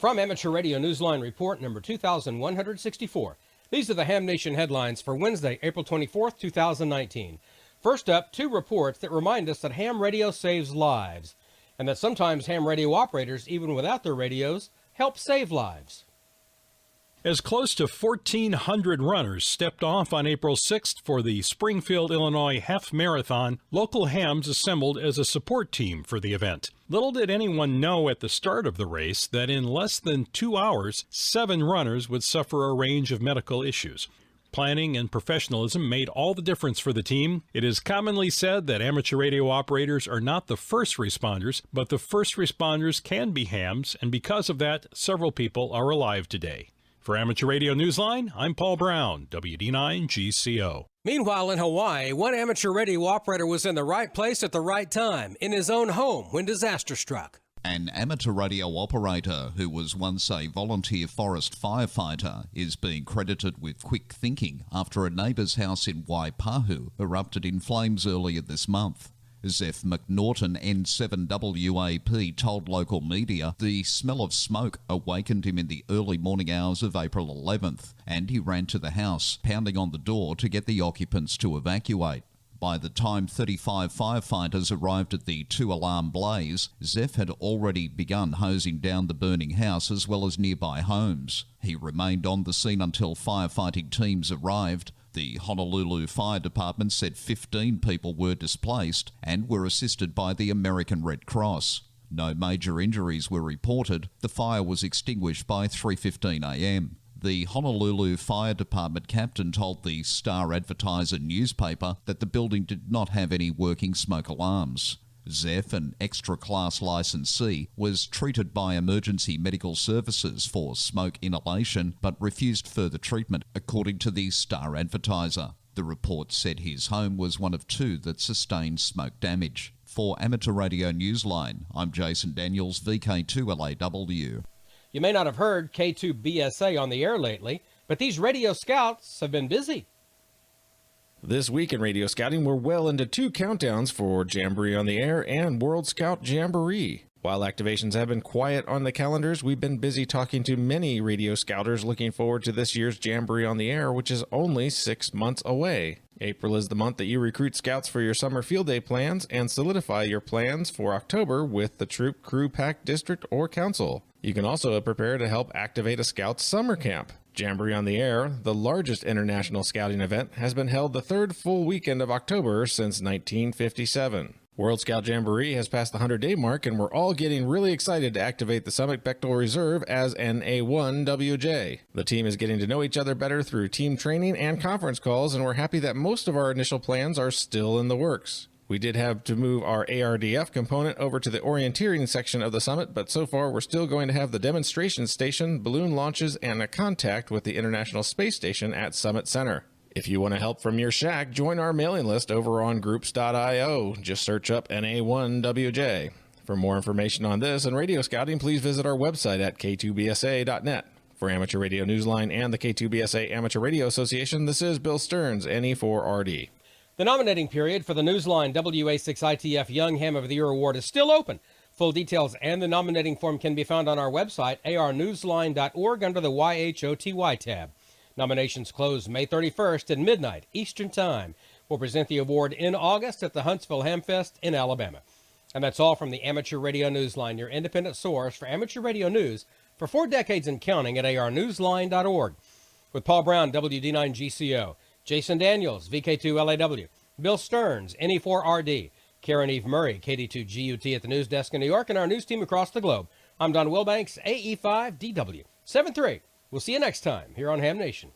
From Amateur Radio Newsline Report number 2164. These are the Ham Nation headlines for Wednesday, April 24th, 2019. First up, two reports that remind us that ham radio saves lives, and that sometimes ham radio operators, even without their radios, help save lives. As close to 1,400 runners stepped off on April 6th for the Springfield, Illinois Half Marathon, local hams assembled as a support team for the event. Little did anyone know at the start of the race that in less than 2 hours, 7 runners would suffer a range of medical issues. Planning and professionalism made all the difference for the team. It is commonly said that amateur radio operators are not the first responders, but the first responders can be hams, and because of that, several people are alive today. For Amateur Radio Newsline, I'm Paul Brown, WD9GCO. Meanwhile, in Hawaii, one amateur radio operator was in the right place at the right time, in his own home, when disaster struck. An amateur radio operator who was once a volunteer forest firefighter is being credited with quick thinking after a neighbour's house in Waipahu erupted in flames earlier this month. Zeph McNaughton, N7WAP, told local media the smell of smoke awakened him in the early morning hours of April 11th, and he ran to the house, pounding on the door to get the occupants to evacuate. By the time 35 firefighters arrived at the 2-alarm blaze, Zeph had already begun hosing down the burning house as well as nearby homes. He remained on the scene until firefighting teams arrived. The Honolulu Fire Department said 15 people were displaced and were assisted by the American Red Cross. No major injuries were reported. The fire was extinguished by 3:15 a.m. The Honolulu Fire Department captain told the Star-Advertiser newspaper that the building did not have any working smoke alarms. Zeph, an extra-class licensee, was treated by emergency medical services for smoke inhalation but refused further treatment, according to the Star-Advertiser. The report said his home was one of 2 that sustained smoke damage. For Amateur Radio Newsline, I'm Jason Daniels, VK2LAW. You may not have heard K2BSA on the air lately, but these radio scouts have been busy. This week in Radio Scouting, we're well into 2 countdowns for Jamboree on the Air and World Scout Jamboree. While activations have been quiet on the calendars, we've been busy talking to many radio scouters looking forward to this year's Jamboree on the Air, which is only 6 months away. April is the month that you recruit scouts for your summer field day plans and solidify your plans for October with the troop, crew, pack, district, or council. You can also prepare to help activate a scout's summer camp. Jamboree on the Air, the largest international scouting event, has been held the 3rd full weekend of October since 1957. World Scout Jamboree has passed the 100-day mark, and we're all getting really excited to activate the Summit Bechtel Reserve as NA1WJ. The team is getting to know each other better through team training and conference calls, and we're happy that most of our initial plans are still in the works. We did have to move our ARDF component over to the orienteering section of the summit, but so far we're still going to have the demonstration station, balloon launches, and a contact with the International Space Station at Summit Center. If you want to help from your shack, join our mailing list over on groups.io. Just search up NA1WJ. For more information on this and radio scouting, please visit our website at k2bsa.net. For Amateur Radio Newsline and the K2BSA Amateur Radio Association, this is Bill Stearns, NE4RD. The nominating period for the Newsline WA6ITF Young Ham of the Year Award is still open. Full details and the nominating form can be found on our website, arnewsline.org, under the YHOTY tab. Nominations close May 31st at midnight Eastern Time. We'll present the award in August at the Huntsville Hamfest in Alabama. And that's all from the Amateur Radio Newsline, your independent source for amateur radio news for 4 decades and counting at arnewsline.org. With Paul Brown, WD9GCO, Jason Daniels, VK2LAW, Bill Stearns, NE4RD, Karen Eve Murray, KD2GUT at the news desk in New York, and our news team across the globe. I'm Don Wilbanks, AE5DW. 7-3. We'll see you next time here on Ham Nation.